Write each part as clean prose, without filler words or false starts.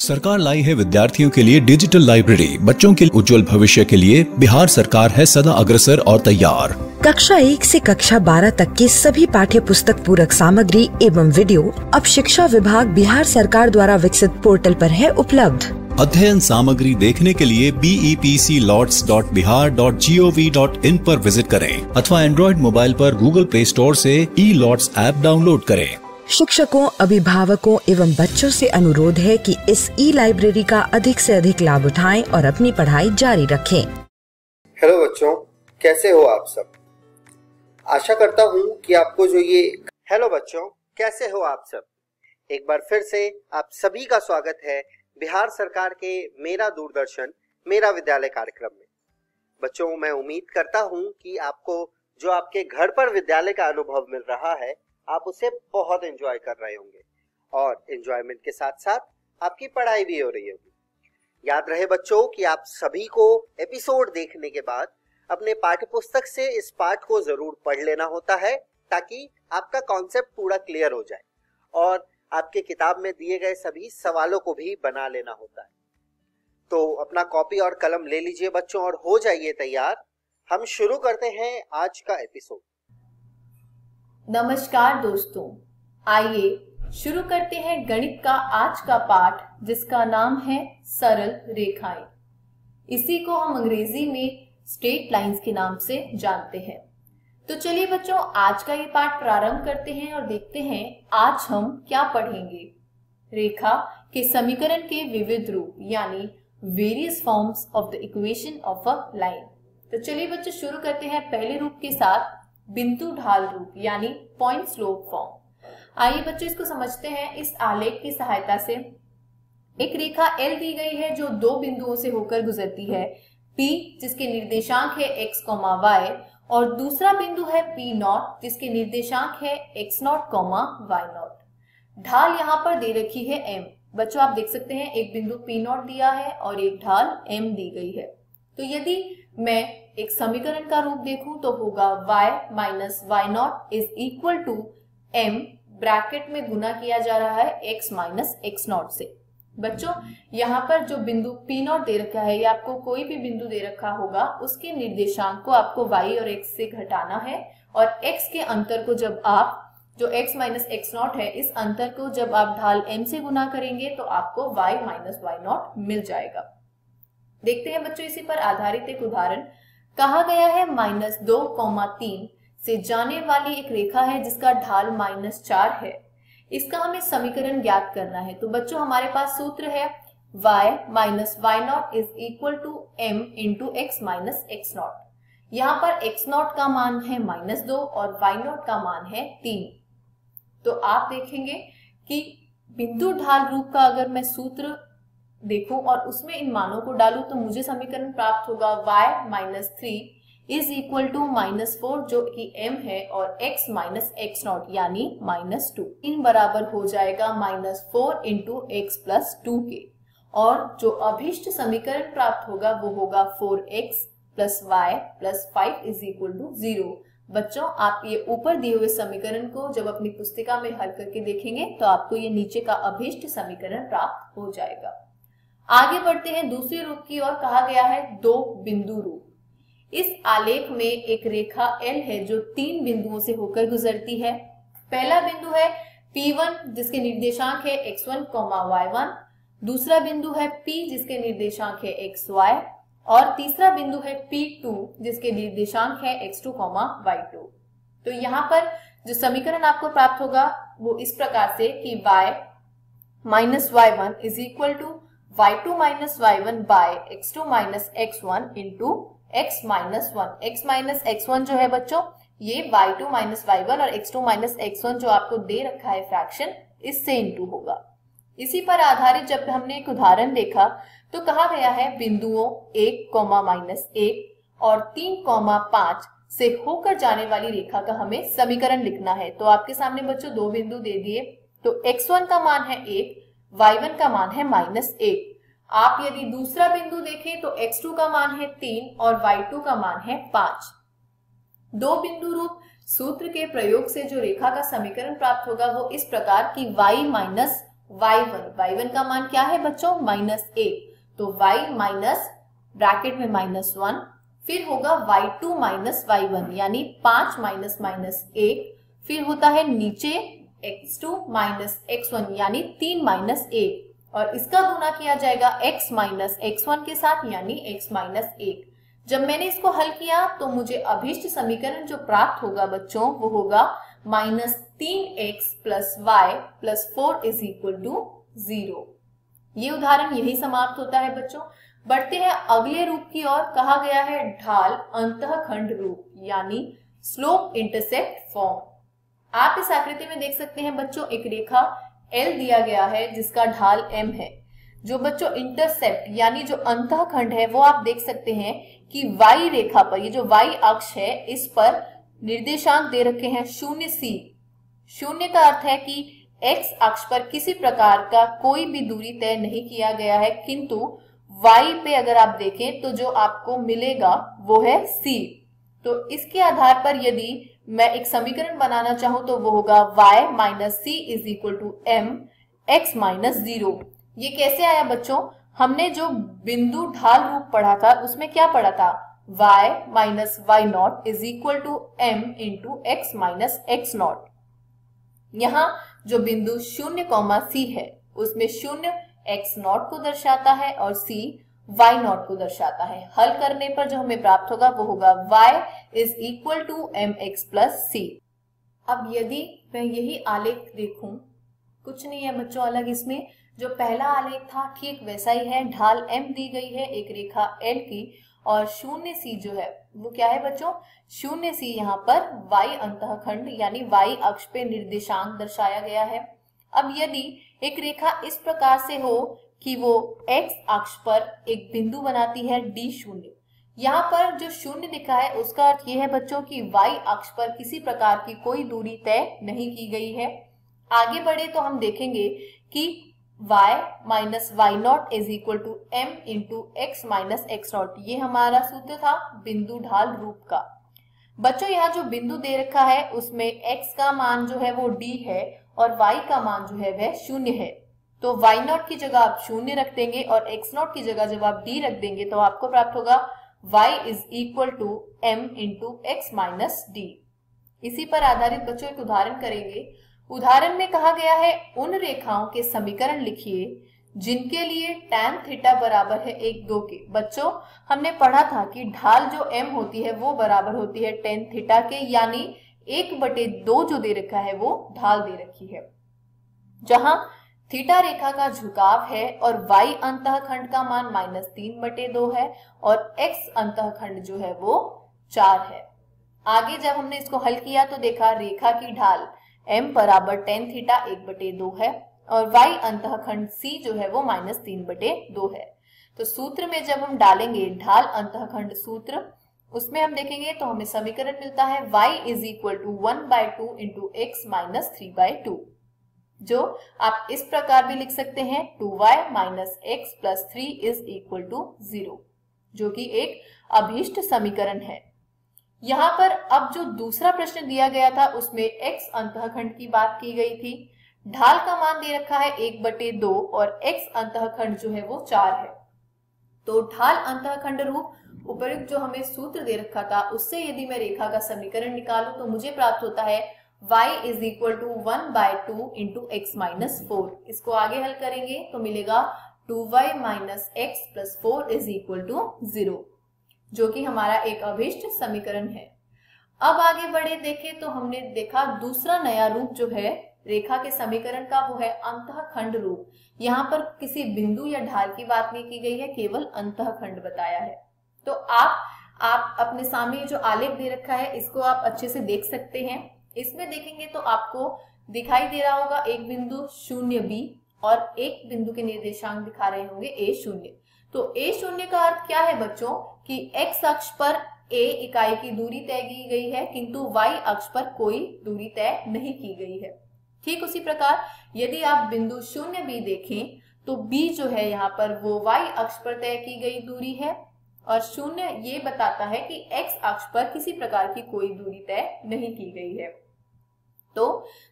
सरकार लाई है विद्यार्थियों के लिए डिजिटल लाइब्रेरी। बच्चों के उज्जवल भविष्य के लिए बिहार सरकार है सदा अग्रसर और तैयार। कक्षा 1 से कक्षा 12 तक की सभी पाठ्य पुस्तक पूरक सामग्री एवं वीडियो अब शिक्षा विभाग बिहार सरकार द्वारा विकसित पोर्टल पर है उपलब्ध। अध्ययन सामग्री देखने के लिए BEPCLOTS.bihar.gov.in पर विजिट करें अथवा एंड्रॉइड मोबाइल पर गूगल प्ले स्टोर से E-LOTS ऐप डाउनलोड करें। शिक्षकों, अभिभावकों एवं बच्चों से अनुरोध है कि इस ई-लाइब्रेरी का अधिक से अधिक लाभ उठाएं और अपनी पढ़ाई जारी रखें। हेलो बच्चों, कैसे हो आप सब? आशा करता हूँ कि आपको हेलो बच्चों, कैसे हो आप सब? एक बार फिर से आप सभी का स्वागत है बिहार सरकार के मेरा दूरदर्शन मेरा विद्यालय कार्यक्रम में। बच्चों, मैं उम्मीद करता हूँ कि आपको जो आपके घर पर विद्यालय का अनुभव मिल रहा है, आप उसे बहुत एंजॉय कर रहे होंगे और एंजॉयमेंट के साथ साथ आपकी पढ़ाई भी हो रही होगी। याद रहे बच्चों कि आप सभी को एपिसोड देखने के बाद अपने पाठ्य पुस्तक से इस पाठ को जरूर पढ़ लेना होता है ताकि आपका कॉन्सेप्ट पूरा क्लियर हो जाए और आपके किताब में दिए गए सभी सवालों को भी बना लेना होता है। तो अपना कॉपी और कलम ले लीजिए बच्चों और हो जाइए तैयार। हम शुरू करते हैं आज का एपिसोड। नमस्कार दोस्तों, आइए शुरू करते हैं गणित का आज का पाठ जिसका नाम है सरल रेखाएं। इसी को हम अंग्रेजी में स्ट्रेट लाइंस के नाम से जानते हैं। तो चलिए बच्चों, आज का ये पाठ प्रारंभ करते हैं और देखते हैं आज हम क्या पढ़ेंगे। रेखा के समीकरण के विविध रूप यानी various forms of the equation of a line. तो चलिए बच्चों शुरू करते हैं पहले रूप के साथ, बिंदु ढाल रूप यानी पॉइंट स्लोप फॉर्म। आइए बच्चों इसको समझते हैं। इस आलेख की सहायता से एक रेखा L दी गई है जो दो बिंदुओं से होकर गुजरती है, P जिसके निर्देशांक है x, y और दूसरा बिंदु है P0 जिसके निर्देशांक है x0, y0। ढाल यहाँ पर दे रखी है m। बच्चों आप देख सकते हैं एक बिंदु P0 दिया है और एक ढाल m दी गई है। तो यदि मैं एक समीकरण का रूप देखूं तो होगा y minus y0 is equal to m bracket में गुना किया जा रहा है x माइनस x0 से। बच्चों यहाँ पर जो बिंदु P0 दे रखा है या आपको कोई भी बिंदु दे रखा होगा उसके निर्देशांक को आपको y और x से घटाना है और x के अंतर को जब आप जो x माइनस x0 है इस अंतर को जब आप ढाल m से गुना करेंगे तो आपको y माइनस y0 मिल जाएगा। देखते हैं बच्चों इसी पर आधारित एक उदाहरण। कहा गया है -2,3 से जाने वाली एक रेखा है जिसका ढाल -4 है। इसका हमें समीकरण ज्ञात करना है। तो बच्चों हमारे पास सूत्र है y minus y0 is equal to m into x minus x0। यहाँ पर x0 का मान है -2 और y0 का मान है 3। तो आप देखेंगे कि बिंदु ढाल रूप का अगर मैं सूत्र देखूं और उसमें इन मानों को डालूं तो मुझे समीकरण प्राप्त होगा y minus 3 is equal to -4 जो कि m है और x माइनस x0 यानी -2 इन बराबर हो जाएगा -4 इंटू x प्लस 2 के। और जो अभिष्ट समीकरण प्राप्त होगा वो होगा 4x plus y plus 5 is equal to 0। बच्चों आप ये ऊपर दिए हुए समीकरण को जब अपनी पुस्तिका में हल करके देखेंगे तो आपको ये नीचे का अभिष्ट समीकरण प्राप्त हो जाएगा। आगे बढ़ते हैं दूसरे रूप की ओर। कहा गया है दो बिंदु रूप। इस आलेख में एक रेखा L है जो 3 बिंदुओं से होकर गुजरती है। पहला बिंदु है P1 जिसके निर्देशांक है x1, y1। दूसरा बिंदु है P जिसके निर्देशांक है xy और तीसरा बिंदु है P2 जिसके निर्देशांक है x2, y2। तो यहाँ पर जो समीकरण आपको प्राप्त होगा वो इस प्रकार से कि y minus y1 is equal to y2 minus y1 by x2 minus x1 into x minus 1। x minus x1 जो है बच्चों ये y2 माइनस y1 और x2 माइनस x1 जो आपको दे रखा है फ्रैक्शन इससे इंटू होगा। इसी पर आधारित जब हमने एक उदाहरण देखा तो कहा गया है बिंदुओं 1, -1 और 3, 5 से होकर जाने वाली रेखा का हमें समीकरण लिखना है। तो आपके सामने बच्चों दो बिंदु दे दिए। तो x1 का मान है 1, y1 का मान है -1। आप यदि दूसरा बिंदु देखें तो x2 का मान है 3 और y2 का मान है 5। दो बिंदु रूप सूत्र के प्रयोग से जो रेखा का समीकरण प्राप्त होगा वो इस प्रकार कि y माइनस y1 का मान क्या है बच्चों -1, तो y माइनस ब्रैकेट में -1, फिर होगा y2 माइनस y1 यानी 5 माइनस माइनस 1, फिर होता है नीचे x2 माइनस x1 यानी 3 माइनस 1 और इसका गुना किया जाएगा x माइनस x1 के साथ यानी x माइनस 1। जब मैंने इसको हल किया तो मुझे अभीष्ट समीकरण जो प्राप्त होगा बच्चों वो होगा -3x plus y plus 4 is equal to 0। ये उदाहरण यही समाप्त होता है बच्चों। बढ़ते हैं अगले रूप की ओर। कहा गया है ढाल अंतःखंड रूप यानी स्लोप इंटरसेप्ट फॉर्म। आप इस आकृति में देख सकते हैं बच्चों एक रेखा L दिया गया है जिसका ढाल M है। जो बच्चों इंटरसेप्ट यानी जो अंतःखंड है वो आप देख सकते हैं कि y रेखा पर, ये जो y अक्ष है इस पर निर्देशांक दे रखे हैं 0c। 0 का अर्थ है कि x अक्ष पर किसी प्रकार का कोई भी दूरी तय नहीं किया गया है, किंतु y पे अगर आप देखें तो जो आपको मिलेगा वो है c। तो इसके आधार पर यदि मैं एक समीकरण बनाना चाहूं तो वो होगा y minus c is equal to m x minus 0। ये कैसे आया बच्चों? हमने जो बिंदु ढाल रूप पढ़ा था उसमें क्या पढ़ा था? y minus y nought is equal to m into x minus x nought. यहाँ जो बिंदु 0, c है उसमें 0 x नॉट को दर्शाता है और c y नॉट को दर्शाता है। हल करने पर जो हमें प्राप्त होगा वो होगा y is equal to mx plus c। अब यदि मैं यही आलेख देखूं, कुछ नहीं है बच्चों अलग, इसमें जो पहला आलेख था ठीक वैसा ही है। ढाल m दी गई है एक रेखा L की और 0c जो है वो क्या है बच्चों? 0c यहाँ पर y अंतःखंड यानी y अक्ष पे निर्देशांक दर्शाया गया है। अब यदि एक रेखा इस प्रकार से हो कि वो x अक्ष पर एक बिंदु बनाती है D0, यहाँ पर जो 0 लिखा है उसका अर्थ ये है बच्चों कि y अक्ष पर किसी प्रकार की कोई दूरी तय नहीं की गई है। आगे बढ़े तो हम देखेंगे कि y minus y nought is equal to m into x minus x nought, ये हमारा सूत्र था बिंदु ढाल रूप का। बच्चों यहाँ जो बिंदु दे रखा है उसमें x का मान जो है वो d है और y का मान जो है वह 0 है। तो y नॉट की जगह आप 0 रख देंगे और x नॉट की जगह जब आप d रख देंगे तो आपको प्राप्त होगा y is equal to m into x minus D. इसी पर आधारित बच्चों एक उदाहरण करेंगे। उदाहरण में कहा गया है उन रेखाओं के समीकरण लिखिए जिनके लिए tan थीटा बराबर है 1/2 के। बच्चों हमने पढ़ा था कि ढाल जो m होती है वो बराबर होती है tan थीटा के, यानी 1/2 जो दे रखा है वो ढाल दे रखी है। जहां थीटा रेखा का झुकाव है और y अंतःखंड का मान -3/2 है और x अंतःखंड जो है वो 4 है। आगे जब हमने इसको हल किया तो देखा रेखा की ढाल m बराबर tan थीटा 1/2 है और y अंतःखंड c जो है वो -3/2 है। तो सूत्र में जब हम डालेंगे ढाल अंतःखंड सूत्र, उसमें हम देखेंगे तो हमें समीकरण मिलता है y is equal to 1/2 into x minus 3/2, जो आप इस प्रकार भी लिख सकते हैं 2y minus x plus 3 is equal to 0, जो कि एक अभीष्ट समीकरण है। यहाँ पर अब जो दूसरा प्रश्न दिया गया था उसमें x अंतःखंड की बात की गई थी। ढाल का मान दे रखा है 1/2 और x अंतःखंड जो है वो 4 है। तो ढाल अंतःखंड रूप उपयुक्त जो हमें सूत्र दे रखा था उससे यदि मैं रेखा का समीकरण निकालूं तो मुझे प्राप्त होता है y is equal to 1/2 into x minus 4। इसको आगे हल करेंगे तो मिलेगा 2y minus x plus 4 is equal to 0, जो कि हमारा एक अभीष्ट समीकरण है। अब आगे बढ़े देखें तो हमने देखा दूसरा नया रूप जो है रेखा के समीकरण का वो है अंतःखंड रूप। यहाँ पर किसी बिंदु या ढाल की बात नहीं की गई है, केवल अंतःखंड बताया है। तो आप अपने सामने जो आलेख दे रखा है इसको आप अच्छे से देख सकते हैं। इसमें देखेंगे तो आपको दिखाई दे रहा होगा एक बिंदु 0b और एक बिंदु के निर्देशांक दिखा रहे होंगे a0। तो a0 का अर्थ क्या है बच्चों कि x अक्ष पर a इकाई की दूरी तय की गई है किंतु y अक्ष पर कोई दूरी तय नहीं की गई है। ठीक उसी प्रकार यदि आप बिंदु 0b देखें तो b जो है यहाँ पर वो y अक्ष पर तय की गई दूरी है और 0 ये बताता है कि x अक्ष पर किसी प्रकार की कोई दूरी तय नहीं की गई है। तो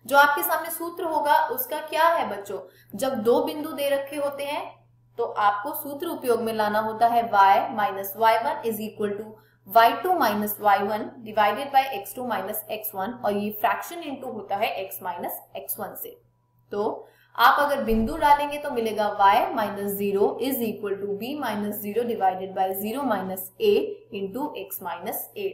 जो आपके सामने सूत्र होगा उसका क्या है बच्चों, जब दो बिंदु दे रखे होते हैं तो आपको सूत्र उपयोग में लाना होता है y minus y1 is equal to y2 minus y1 divided by x2 minus x1, और ये फ्रैक्शन इनटू होता है x माइनस x1 से। तो आप अगर बिंदु डालेंगे तो मिलेगा y minus 0 is equal to b minus 0 divided by 0 minus a into x minus a।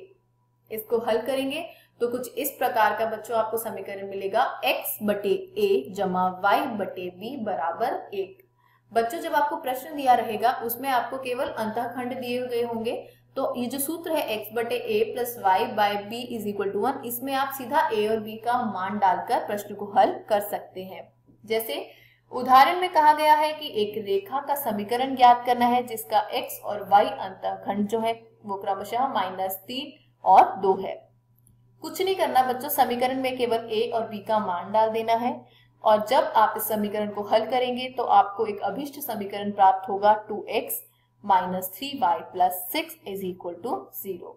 इसको हल करेंगे तो कुछ इस प्रकार का बच्चों आपको समीकरण मिलेगा x बटे a जमा y बटे b बराबर 1। बच्चों जब आपको प्रश्न दिया रहेगा उसमें आपको केवल अंतःखंड दिए गए होंगे, तो ये जो सूत्र है x बटे a plus y by b is equal to 1, इसमें आप सीधा a और b का मान डालकर प्रश्न को हल कर सकते हैं। जैसे उदाहरण में कहा गया है कि एक रेखा का समीकरण ज्ञात करना है जिसका x और y अंतःखंड जो है वो क्रमशः -3 और 2 है। कुछ नहीं करना बच्चों, समीकरण में केवल a और b का मान डाल देना है, और जब आप इस समीकरण को हल करेंगे तो आपको एक अभिष्ट समीकरण प्राप्त होगा 2x minus 3y plus 6 is equal to 0।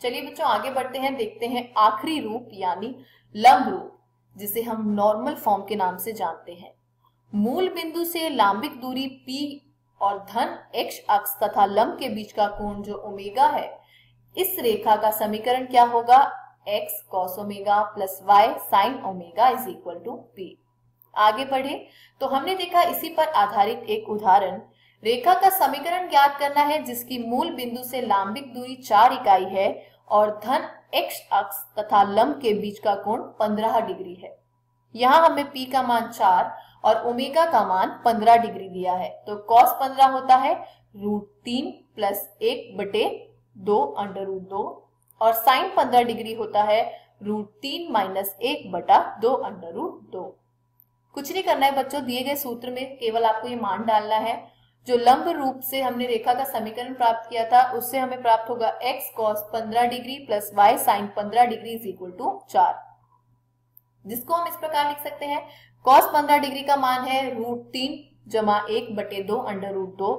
चलिए बच्चों आगे बढ़ते हैं, देखते हैं आखिरी रूप यानी लंब रूप, जिसे हम नॉर्मल फॉर्म के नाम से जानते हैं। मूल बिंदु से लांबिक दूरी p और धन x अक्ष तथा लंब के बीच का कोण जो ओमेगा है, इस रेखा का समीकरण क्या होगा, x cos omega plus y sin omega is equal to p। आगे बढ़े तो हमने देखा इसी पर आधारित एक उदाहरण, रेखा का समीकरण ज्ञात करना है जिसकी मूल बिंदु से लांबिक दूरी 4 इकाई है और धन x अक्ष तथा लंब के बीच का कोण 15 डिग्री है। यहाँ हमें p का मान 4 और ओमेगा का मान 15 डिग्री दिया है, तो cos 15 होता है √3 प्लस 1 बटे 2 अंडर रूट 2, और साइन 15 डिग्री होता है √3 माइनस 1 बटा 2 अंडर रूट 2। कुछ नहीं करना है बच्चों, दिए गए सूत्र में केवल आपको ये मान डालना है। जो लंब रूप से हमने रेखा का समीकरण प्राप्त किया था उससे हमें प्राप्त होगा x cos 15 degree plus y sin 15 degree is equal to 4, जिसको हम इस प्रकार लिख सकते हैं, cos 15 डिग्री का मान है √3 जमा 1 बटे 2 under root 2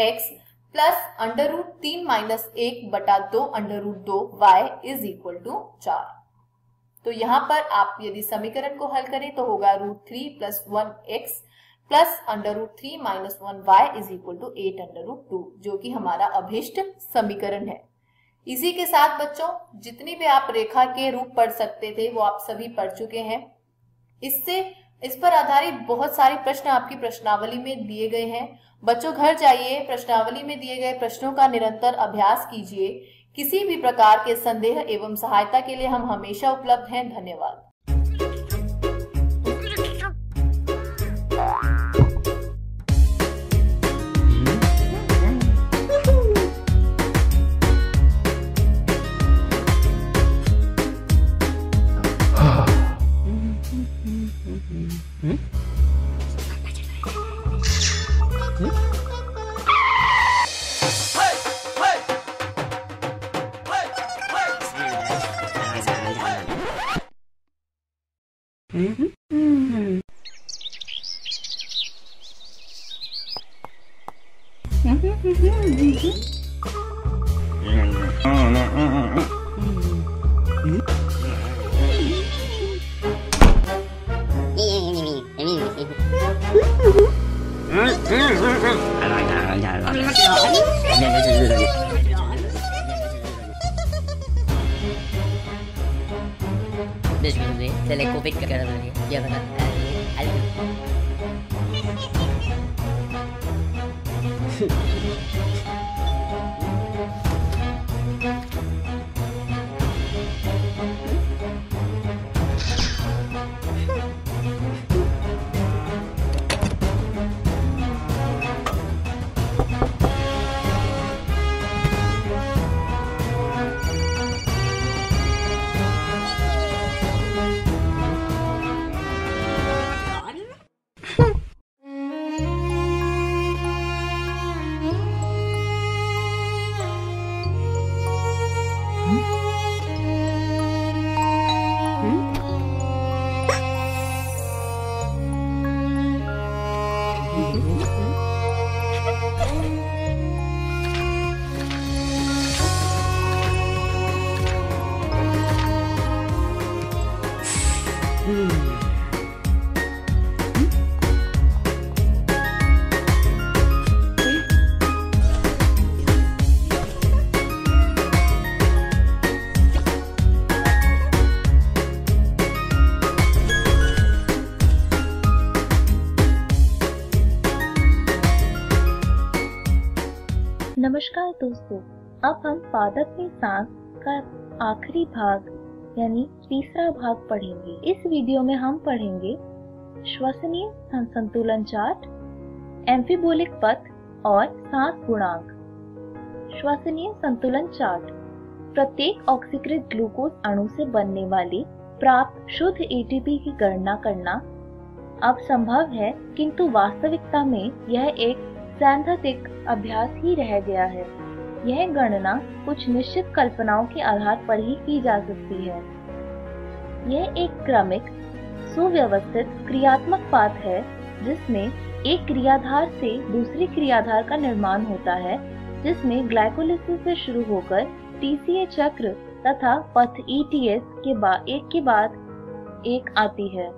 x plus under root 3 minus 1 बटा 2 under root 2 y is equal to 4। तो यहाँ पर आप यदि समीकरण को हल करें तो होगा √3 plus 1x plus under root 3 minus 1y is equal to 8 under root 2, जो कि हमारा अभिष्ट समीकरण है। इसी के साथ बच्चों जितनी भी आप रेखा के रूप पढ़ सकते थे वो आप सभी पढ़ चुके हैं। इस पर आधारित बहुत सारे प्रश्न आपकी प्रश्नावली में दिए गए हैं। बच्चों घर जाइए, प्रश्नावली में दिए गए प्रश्नों का निरंतर अभ्यास कीजिए। किसी भी प्रकार के संदेह एवं सहायता के लिए हम हमेशा उपलब्ध हैं। धन्यवाद। Telekovic ka na rin. Yan na. नमस्कार दोस्तों, अब हम पादप में सांस का आखिरी भाग यानी तीसरा भाग पढ़ेंगे। इस वीडियो में हम पढ़ेंगे श्वसनीय संतुलन चार्ट, एम्फीबोलिक पथ और सांस गुणांक। श्वसनीय संतुलन चार्ट प्रत्येक ऑक्सीकृत ग्लूकोज अणु से बनने वाली प्राप्त शुद्ध एटीपी की गणना करना अब संभव है, किंतु वास्तविकता में यह एक सैद्धांतिक अभ्यास ही रह गया है। यह गणना कुछ निश्चित कल्पनाओं के आधार पर ही की जा सकती है। यह एक क्रमिक सुव्यवस्थित क्रियात्मक पाथ है जिसमें एक क्रियाधार से दूसरी क्रियाधार का निर्माण होता है, जिसमें ग्लाइकोलिसिस से शुरू होकर टीसीए चक्र तथा पथ ईटीएस के बाद एक आती है।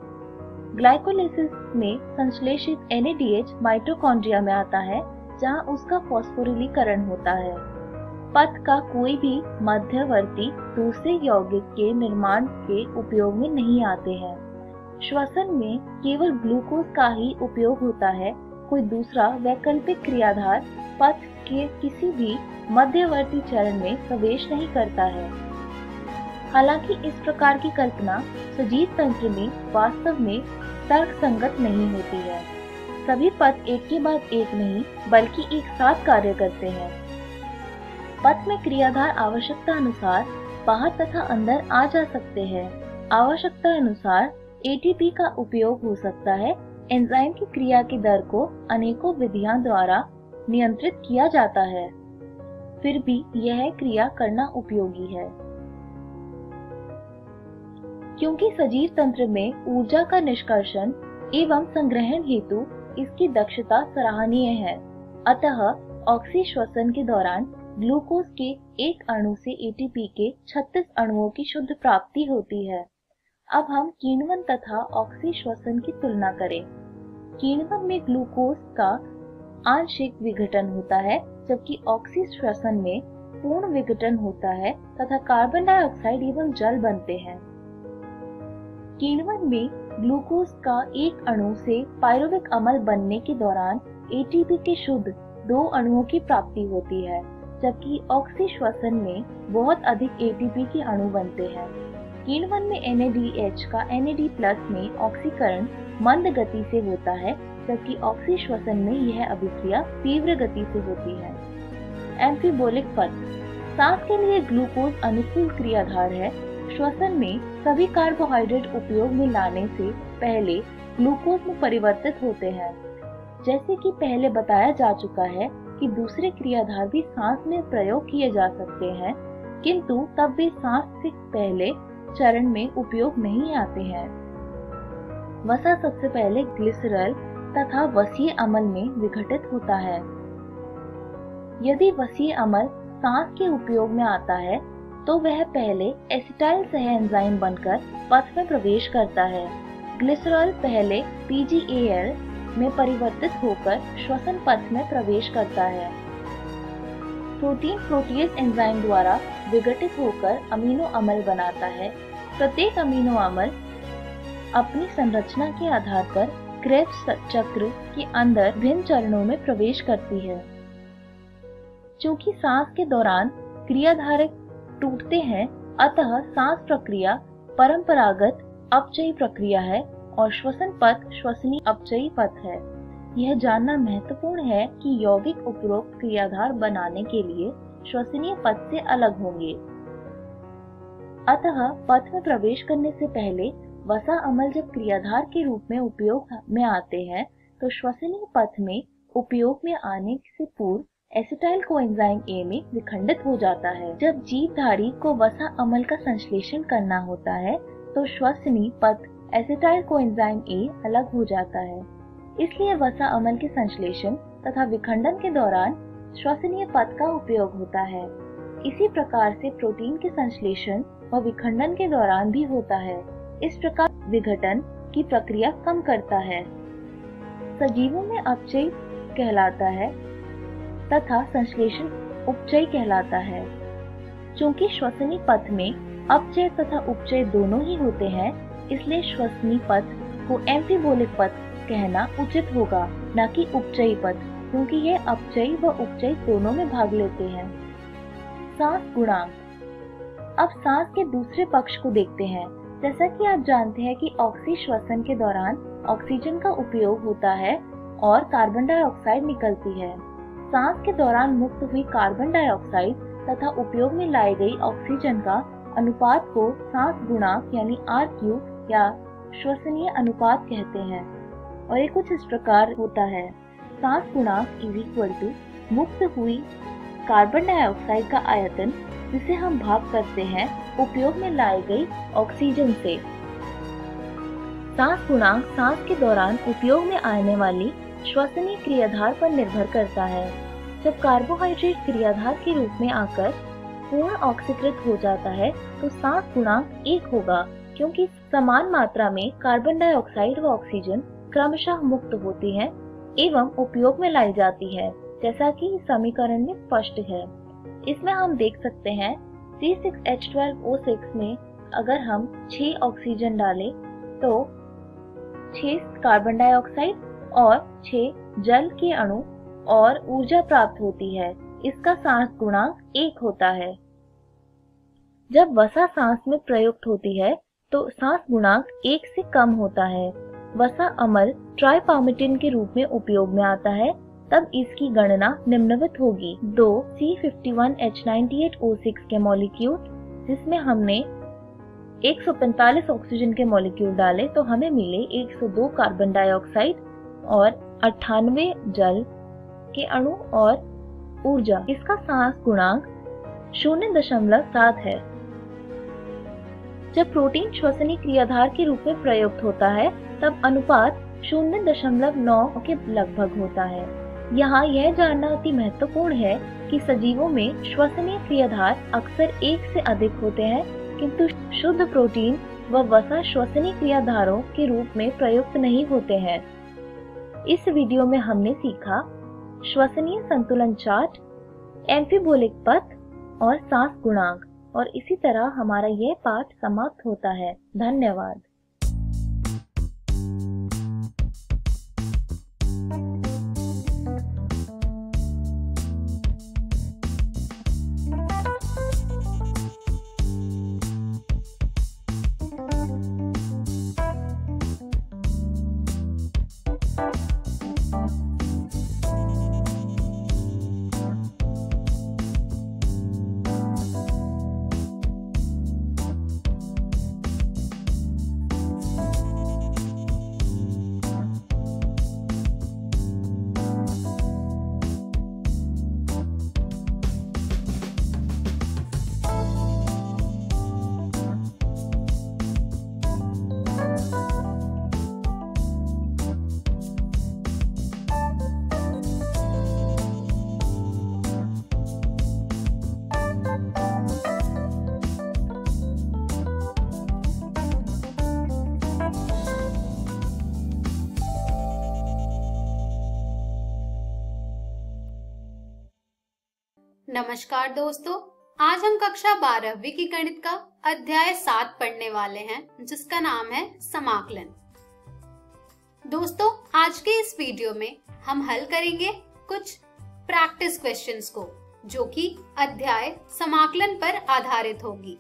ग्लाइकोलिसिस में संश्लेषित NADH माइटोकॉन्ड्रिया में आता है, जहां उसका फॉस्फोरिलीकरण होता है। पथ का कोई भी मध्यवर्ती दूसरे यौगिक के निर्माण के उपयोग में नहीं आते हैं। श्वसन में केवल ग्लूकोज का ही उपयोग होता है, कोई दूसरा वैकल्पिक क्रियाधार पथ के किसी भी मध्यवर्ती चरण में प्रवेश नहीं करता है। हालांकि इस प्रकार की कल्पना सजीव तंत्र में वास्तव में तर्कसंगत नहीं होती है। सभी पथ एक के बाद एक नहीं बल्कि एक साथ कार्य करते हैं। पथ में क्रियाधार आवश्यकता अनुसार बाहर तथा अंदर आ जा सकते हैं। आवश्यकता अनुसार एटीपी का उपयोग हो सकता है। एंजाइम की क्रिया की दर को अनेकों विधियों द्वारा नियंत्रित किया जाता है, फिर भी यह क्रिया करना उपयोगी है। क्योंकि सजीव तंत्र में ऊर्जा का निष्कर्षण एवं संग्रहण हेतु इसकी दक्षता सराहनीय है, अतः ऑक्सी श्वसन के दौरान ग्लूकोज के एक अणु से एटीपी के 36 अणुओं की शुद्ध प्राप्ति होती है। अब हम किण्वन तथा ऑक्सी श्वसन की तुलना करें। किण्वन में ग्लूकोज का आंशिक विघटन होता है, जबकि ऑक्सी श्वसन में पूर्ण विघटन होता है तथा कार्बन डाइऑक्साइड एवं जल बनते हैं। किण्वन में ग्लूकोज का एक अणु से पायरुविक अम्ल बनने के दौरान एटीपी के शुद्ध 2 अणुओं की प्राप्ति होती है, जबकि ऑक्सी श्वसन में बहुत अधिक एटीपी के अणु बनते हैं। किण्वन में NADH का NAD+ में ऑक्सीकरण मंद गति से होता है, जबकि ऑक्सी श्वसन में यह अभिक्रिया तीव्र गति से होती है। एम्फीबोलिक पथ सांस के लिए ग्लूकोज अनुकूल क्रियाधार है। श्वसन में सभी कार्बोहाइड्रेट उपयोग में लाने से पहले ग्लूकोज में परिवर्तित होते हैं। जैसे कि पहले बताया जा चुका है कि दूसरे क्रियाधार भी सांस में प्रयोग किए जा सकते हैं, किंतु तब वे सांस से पहले चरण में उपयोग नहीं आते हैं। वसा सबसे पहले ग्लिसरॉल तथा वसीय अम्ल में विघटित होता है। यदि वसीय अम्ल सांस के उपयोग में आता है तो वह पहले एसिटाइल सह एंजाइम बनकर पथ में प्रवेश करता है। ग्लिसरॉल पहले PGAL में परिवर्तित होकर श्वसन पथ में प्रवेश करता है। प्रोटीन प्रोटीएज एंजाइम द्वारा विघटित होकर अमीनो अम्ल बनाता है। प्रत्येक अमीनो अम्ल अपनी संरचना के आधार पर क्रेब्स चक्र के अंदर भिन्न चरणों में प्रवेश करती है। चूंकि सांस के दौरान क्रियाधारक टूटते हैं, अतः सांस प्रक्रिया परंपरागत अपचयी प्रक्रिया है और श्वसन पथ श्वसनीय अपचयी पथ है। यह जानना महत्वपूर्ण है कि यौगिक उपरोक्त क्रियाधार बनाने के लिए श्वसनीय पथ से अलग होंगे। अतः पथ में प्रवेश करने से पहले वसा अम्ल जब क्रियाधार के रूप में उपयोग में आते हैं, तो श्वसनीय पथ में उपयोग में आने से पूर्व एसिटाइल कोएंजाइम A में विखंडित हो जाता है। जब जीवधारी को वसा अम्ल का संश्लेषण करना होता है, तो श्वसनीय पथ एसिटाइल कोएंजाइम A अलग हो जाता है। इसलिए वसा अम्ल के संश्लेषण तथा विखंडन के दौरान श्वसनीय पथ का उपयोग होता है। इसी प्रकार से प्रोटीन के संश्लेषण व विखंडन के दौरान भी होता है। इस प्रकार विघटन की प्रक्रिया कम करता है। सजीवों में अपचय कहलाता है तथा संश्लेषण उपचय कहलाता है। चूंकि श्वसनीय पथ में अपचय तथा उपचय दोनों ही होते हैं, इसलिए श्वसनीय पथ को एम्फीबोलिक पथ कहना उचित होगा, न कि उपचयी पथ, क्योंकि ये अपचयी व उपचयी दोनों में भाग लेते हैं। सांस गुणांक। अब सांस के दूसरे पक्ष को देखते हैं। जैसा कि आप जानते हैं कि ऑक्सी श्वसन के दौरान ऑक्सीजन का उपयोग होता है और कार्बन डाइऑक्साइड निकलती है। सांस के दौरान मुक्त हुई कार्बन डाइऑक्साइड तथा उपयोग में लाई गई ऑक्सीजन का अनुपात को सांस गुणांक यानी RQ या श्वसनीय अनुपात कहते हैं और ये कुछ इस प्रकार होता है। सांस गुणांक इज इक्वल टू मुक्त हुई कार्बन डाइऑक्साइड का आयतन जिसे हम भाग करते हैं उपयोग में लाई गई ऑक्सीजन से। सांस गुणांक सांस के दौरान उपयोग में आने वाली श्वसनीय क्रियाधार पर निर्भर करता है। जब कार्बोहाइड्रेट क्रियाधार के रूप में आकर पूर्ण ऑक्सीकृत हो जाता है तो सांस गुणांक 1 होगा, क्योंकि समान मात्रा में कार्बन डाइऑक्साइड व ऑक्सीजन क्रमशः मुक्त होती हैं एवं उपयोग में लाई जाती है, जैसा कि समीकरण में स्पष्ट है। इसमें हम देख सकते हैं C6H12O6 में अगर हम 6 ऑक्सीजन डालें तो 6 कार्बन डाइऑक्साइड और 6 जल के अणु और ऊर्जा प्राप्त होती है। इसका सांस गुणांक 1 होता है। जब वसा सांस में प्रयुक्त होती है तो सांस गुणांक 1 से कम होता है। वसा अम्ल ट्राइपामिटिन के रूप में उपयोग में आता है, तब इसकी गणना निम्नवत होगी। 2 C51H98O6 के मॉलिक्यूल जिसमें हमने 145 ऑक्सीजन के मॉलिक्यूल डाले तो हमें मिले 102 कार्बन डाइऑक्साइड और 98 जल के अणु और ऊर्जा। इसका सांस गुणांक 0.7 है। जब प्रोटीन श्वसनीय क्रियाधार के रूप में प्रयुक्त होता है तब अनुपात 0.9 के लगभग होता है। यहाँ यह जानना अति महत्वपूर्ण है कि सजीवों में श्वसनीय क्रियाधार अक्सर 1 से अधिक होते हैं, किंतु शुद्ध प्रोटीन व वसा श्वसनीय क्रियाधारों के रूप में प्रयुक्त नहीं होते हैं। इस वीडियो में हमने सीखा श्वसनीय संतुलन चार्ट, एम्फीबोलिक पथ और सांस गुणांक, और इसी तरह हमारा यह पाठ समाप्त होता है। धन्यवाद। नमस्कार दोस्तों, आज हम कक्षा 12वीं की गणित का अध्याय 7 पढ़ने वाले हैं, जिसका नाम है समाकलन। दोस्तों, आज के इस वीडियो में हम हल करेंगे कुछ प्रैक्टिस क्वेश्चंस को, जो कि अध्याय समाकलन पर आधारित होगी।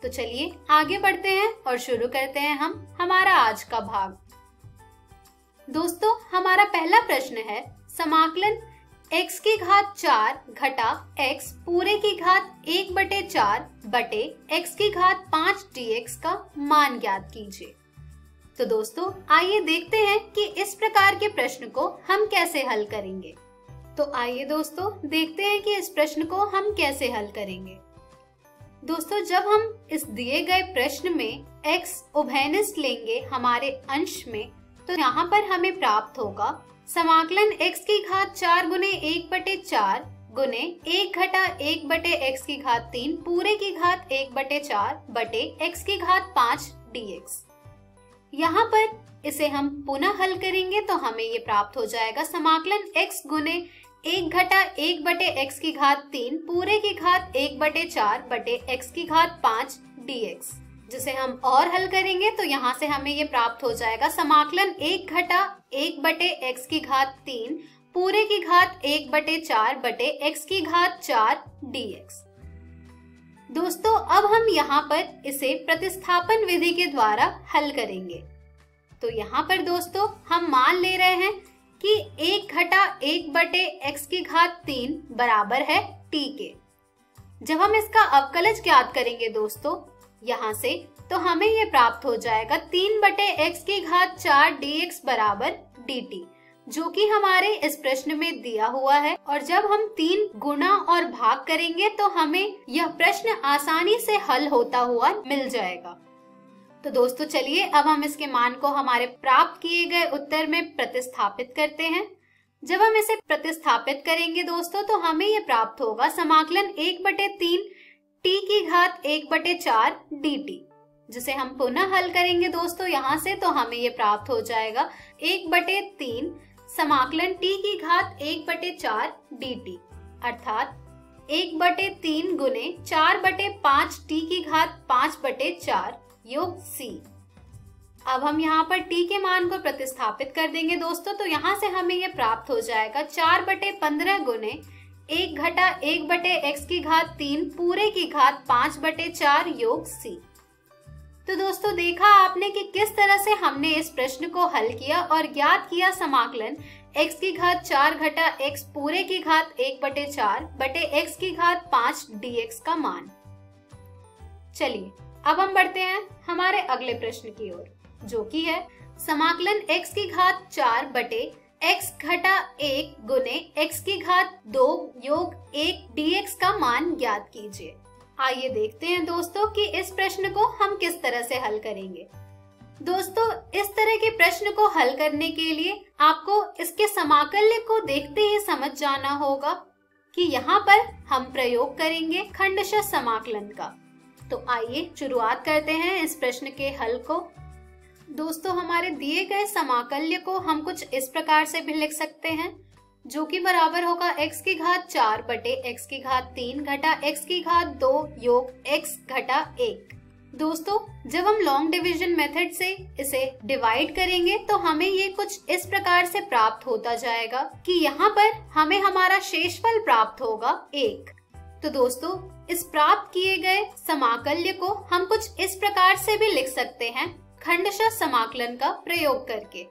तो चलिए आगे बढ़ते हैं और शुरू करते हैं हम हमारा आज का भाग। दोस्तों, हमारा पहला प्रश्न है समाकलन x की घात 4 घटा x पूरे की घात 1/4 बटे x की घात 5 dx का मान ज्ञात कीजिए। तो दोस्तों, आइए देखते हैं कि इस प्रकार के प्रश्न को हम कैसे हल करेंगे। तो आइए दोस्तों देखते हैं कि इस प्रश्न को हम कैसे हल करेंगे। दोस्तों, जब हम इस दिए गए प्रश्न में x उभयनिष्ठ लेंगे हमारे अंश में, तो यहाँ पर हमें प्राप्त होगा समाकलन x की घात 4 गुने 1/4 गुने 1 घटा 1 बटे x की घात 3 पूरे की घात 1/4 बटे x की घात 5 dx। यहाँ पर इसे हम पुनः हल करेंगे तो हमें ये प्राप्त हो जाएगा समाकलन x गुने 1 घटा 1 बटे x की घात 3 पूरे की घात 1/4 बटे x की घात 5 dx। जिसे हम और हल करेंगे तो यहाँ से हमें ये प्राप्त हो जाएगा समाकलन 1 घटा 1 बटे x की घात 3 पूरे की घात 1/4/x⁴ dx। दोस्तों अब हम यहाँ पर इसे प्रतिस्थापन विधि के द्वारा हल करेंगे। तो यहाँ पर दोस्तों हम मान ले रहे हैं कि 1/1/x⁴ बराबर है t के। जब हम इसका अवकलज ज्ञात करेंगे दोस्तों यहाँ से, तो हमें ये प्राप्त हो जाएगा 3/x⁴ dx बराबर dt, जो कि हमारे इस प्रश्न में दिया हुआ है। और जब हम 3 गुणा और भाग करेंगे तो हमें यह प्रश्न आसानी से हल होता हुआ मिल जाएगा। तो दोस्तों चलिए अब हम इसके मान को हमारे प्राप्त किए गए उत्तर में प्रतिस्थापित करते हैं। जब हम इसे प्रतिस्थापित करेंगे दोस्तों तो हमें ये प्राप्त होगा समाकलन 1/3 t⁴ dt, जिसे हम पुनः हल करेंगे दोस्तों यहाँ से, तो हमें ये प्राप्त हो जाएगा 1/3 समाकलन t⁴ dt, अर्थात 1/3 गुने 4/5 t⁴ योग c। अब हम यहाँ पर t के मान को प्रतिस्थापित कर देंगे दोस्तों, तो यहाँ से हमें ये प्राप्त हो जाएगा 4/15 गुने 1-1/x⁴ पूरे की घात 5/4 योग c। तो दोस्तों देखा आपने कि किस तरह से हमने इस प्रश्न को हल किया और ज्ञात किया समाकलन x⁴ x पूरे की घात 1/4/x⁵ dx का मान। चलिए अब हम बढ़ते हैं हमारे अगले प्रश्न की ओर, जो कि है समाकलन x⁴ गुने x⁵ योग 1 dx का मान ज्ञात कीजिए। आइए देखते हैं दोस्तों कि इस प्रश्न को हम किस तरह से हल करेंगे। दोस्तों इस तरह के प्रश्न को हल करने के लिए आपको इसके समाकल्य को देखते ही समझ जाना होगा कि यहाँ पर हम प्रयोग करेंगे खंडशः समाकलन का। तो आइए शुरुआत करते हैं इस प्रश्न के हल को। दोस्तों हमारे दिए गए समाकल्य को हम कुछ इस प्रकार से भी लिख सकते हैं, जो कि बराबर होगा x⁴ घटा x⁵ योग x⁻1। दोस्तों जब हम लॉन्ग डिवीजन मेथड से इसे डिवाइड करेंगे तो हमें ये कुछ इस प्रकार से प्राप्त होता जाएगा कि यहाँ पर हमें हमारा शेषफल प्राप्त होगा 1। तो दोस्तों इस प्राप्त किए गए समाकल्य को हम कुछ इस प्रकार से भी लिख सकते हैं खंडशः समाकलन का प्रयोग करके।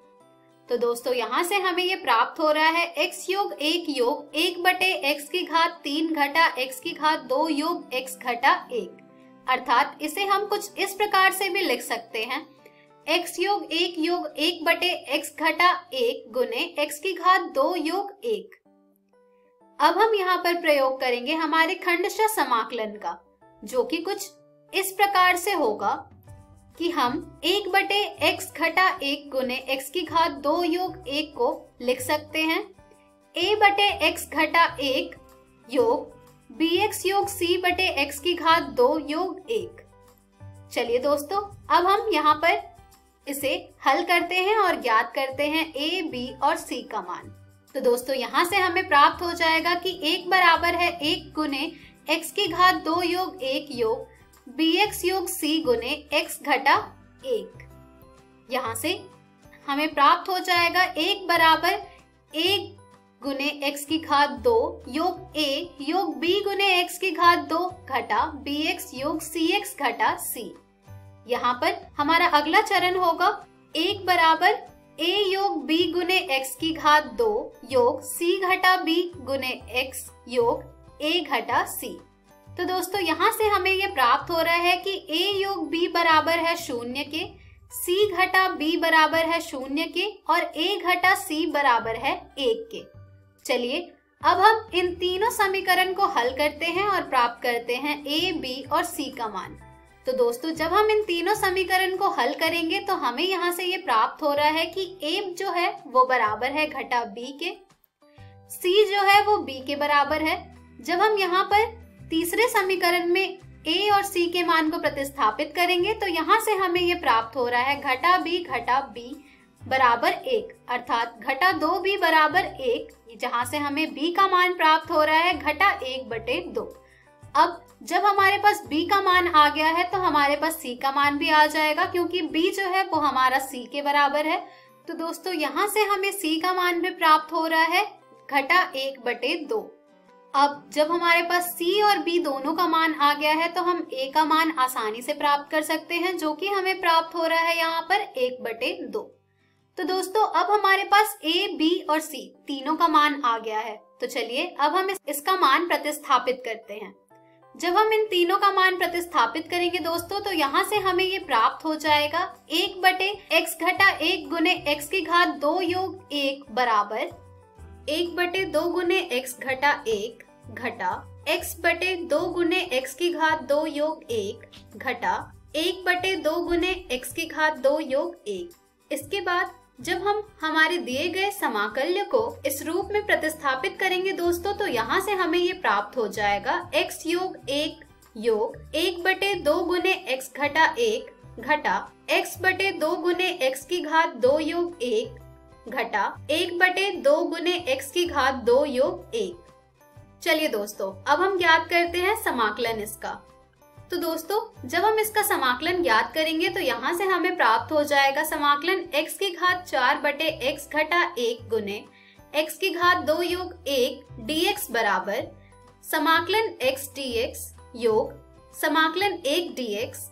तो दोस्तों यहाँ से हमें ये प्राप्त हो रहा है x योग 1 योग 1/x⁵ घटा x⁵ योग x⁻1, अर्थात इसे हम कुछ इस प्रकार से भी लिख सकते हैं x योग 1 योग 1/x⁻1 गुने x⁻2 योग 1। अब हम यहाँ पर प्रयोग करेंगे हमारे खंडशः समाकलन का, जो कि कुछ इस प्रकार से होगा कि हम 1/x⁻1 गुने x⁻2 योग 1 को लिख सकते हैं a/x⁻1 योग bx योग c/x⁻2 योग 1। चलिए दोस्तों अब हम यहाँ पर इसे हल करते हैं और ज्ञात करते हैं a, b और c का मान। तो दोस्तों यहाँ से हमें प्राप्त हो जाएगा कि 1 बराबर है 1 गुने x⁻2 योग 1 योग bx योग c गुने x⁻1। यहाँ से हमें प्राप्त हो जाएगा 1 बराबर 1 गुने x⁻2 योग a योग b गुने x⁻2 घटा bx योग cx घटा c। यहाँ पर हमारा अगला चरण होगा 1 बराबर a योग b गुने x⁻2 योग c घटा b गुने x योग a घटा c। तो दोस्तों यहाँ से हमें ये प्राप्त हो रहा है कि a योग b बराबर है 0 के, c घटा b बराबर है 0 के और a घटा c बराबर है 1 के। चलिए अब हम इन तीनों समीकरण को हल करते हैं और प्राप्त करते हैं a, b और c का मान। तो दोस्तों जब हम इन तीनों समीकरण को हल करेंगे तो हमें यहाँ से ये प्राप्त हो रहा है कि a जो है वो बराबर है घटा b के, c जो है वो b के बराबर है। जब हम यहाँ पर तीसरे समीकरण में a और c के मान को प्रतिस्थापित करेंगे तो यहाँ से हमें ये प्राप्त हो रहा है घटा b बराबर 1, अर्थात घटा 2b बराबर 1, जहाँ से हमें b का मान प्राप्त हो रहा है घटा 1/2। अब जब हमारे पास b का मान आ गया है तो हमारे पास c का मान भी आ जाएगा, क्योंकि b जो है वो हमारा c के बराबर है। तो दोस्तों यहाँ से हमें c का मान भी प्राप्त हो रहा है घटा 1/2। अब जब हमारे पास C और B दोनों का मान आ गया है तो हम A का मान आसानी से प्राप्त कर सकते हैं, जो कि हमें प्राप्त हो रहा है यहाँ पर 1/2। तो दोस्तों अब हमारे पास A, B और C तीनों का मान आ गया है। तो चलिए अब हम इसका मान प्रतिस्थापित करते हैं। जब हम इन तीनों का मान प्रतिस्थापित करेंगे दोस्तों तो यहाँ से हमें ये प्राप्त हो जाएगा 1/x घटा 1 गुने x की घात 2 योग 1 बराबर 1/2 गुने x घटा 1 घटा x/2 गुने x की घात 2 योग 1 घटा 1/2 गुने x की घात 2 योग 1। इसके बाद जब हम हमारे दिए गए समाकल्य को इस रूप में प्रतिस्थापित करेंगे दोस्तों तो यहाँ से हमें ये प्राप्त हो जाएगा x योग 1 योग 1/2 गुने x घटा 1 घटा x/2 गुने x की घात 2 योग 1 घटा 1/2 गुने x की घात 2 योग 1। चलिए दोस्तों अब हम ज्ञात करते हैं समाकलन इसका। तो दोस्तों जब हम इसका समाकलन ज्ञात करेंगे तो यहाँ से हमें प्राप्त हो जाएगा समाकलन x की घात 4/x घटा 1 गुने x की घात 2 योग 1 dx बराबर समाकलन x dx योग समाकलन 1 dx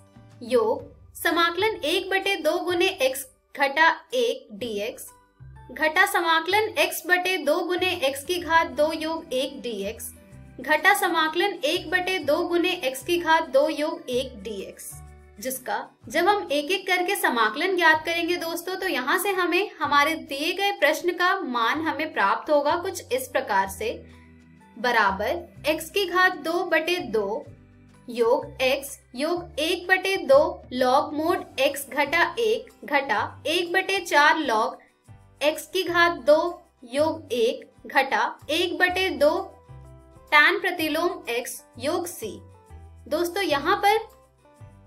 योग समाकलन 1/2 गुने x घटा 1 dx घटा समाकलन x/2 गुने x की घात 2 योग 1 dx घटा समाकलन 1/2 गुने x की घात 2 योग 1 dx, जिसका जब हम एक एक करके समाकलन ज्ञात करेंगे दोस्तों तो यहाँ से हमें हमारे दिए गए प्रश्न का मान हमें प्राप्त होगा कुछ इस प्रकार से, बराबर x की घात 2/2 योग x योग 1/2 लॉग मोड x घटा 1 घटा 1/4 लॉग x की घात 2 योग 1 घटा 1/2 tan प्रतिलोम x योग c। दोस्तों यहाँ पर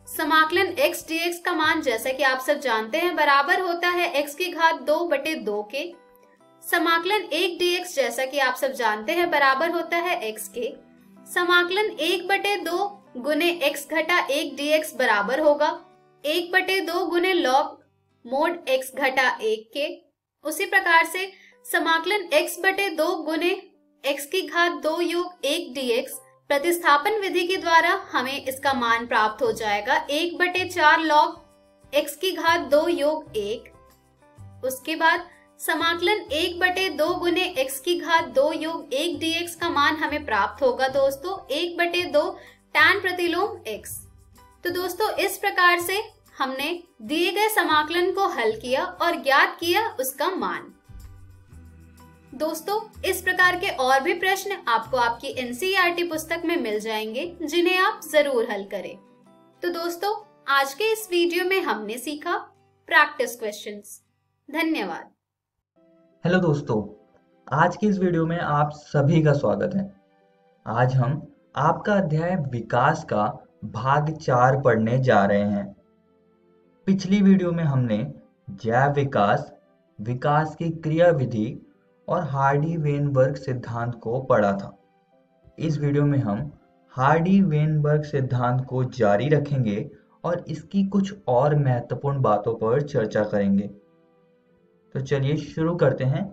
समाकलन x dx का मान जैसा कि आप सब जानते हैं बराबर होता है x की घात 2/2 के। समाकलन 1 dx जैसा कि आप सब जानते हैं बराबर होता है x के। समाकलन 1/2 गुने x घटा 1 dx बराबर होगा 1/2 गुने लॉग मोड x घटा 1 के। उसी प्रकार से समाकलन x/2 गुने x की घात 2 योग 1 dx प्रतिस्थापन विधि के द्वारा हमें इसका मान प्राप्त हो जाएगा 1/4 लॉग x की घात 2 योग 1। उसके बाद समाकलन 1/2 गुने x की घात 2 योग 1 dx का मान हमें प्राप्त होगा दोस्तों 1/2 tan प्रतिलोम x। तो दोस्तों इस प्रकार से हमने दिए गए समाकलन को हल किया और ज्ञात किया उसका मान। दोस्तों इस प्रकार के और भी प्रश्न आपको आपकी एनसीईआरटी पुस्तक में मिल जाएंगे जिन्हें आप जरूर हल करें। तो दोस्तों आज के इस वीडियो में हमने सीखा प्रैक्टिस क्वेश्चंस। धन्यवाद। हेलो दोस्तों, आज की इस वीडियो में आप सभी का स्वागत है। आज हम आपका अध्याय विकास का भाग 4 पढ़ने जा रहे हैं। पिछली वीडियो में हमने जैव विकास, विकास की क्रिया विधि और हार्डी-वेनबर्ग सिद्धांत को पढ़ा था। इस वीडियो में हम हार्डी-वेनबर्ग सिद्धांत को जारी रखेंगे और इसकी कुछ और महत्वपूर्ण बातों पर चर्चा करेंगे। तो चलिए शुरू करते हैं।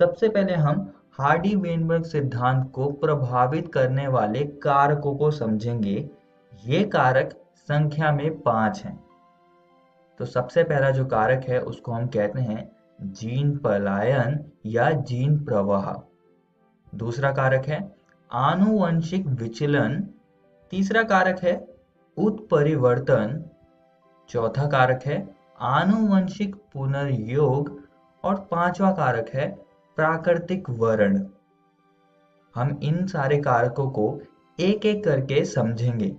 सबसे पहले हम हार्डी-वेनबर्ग सिद्धांत को प्रभावित करने वाले कारकों को समझेंगे। ये कारक संख्या में 5 हैं। तो सबसे पहला जो कारक है उसको हम कहते हैं जीन पलायन या जीन प्रवाह। दूसरा कारक है आनुवंशिक विचलन। तीसरा कारक है उत्परिवर्तन। चौथा कारक है आनुवंशिक पुनर्योग और पांचवा कारक है प्राकृतिक वर्ण। हम इन सारे कारकों को एक एक करके समझेंगे।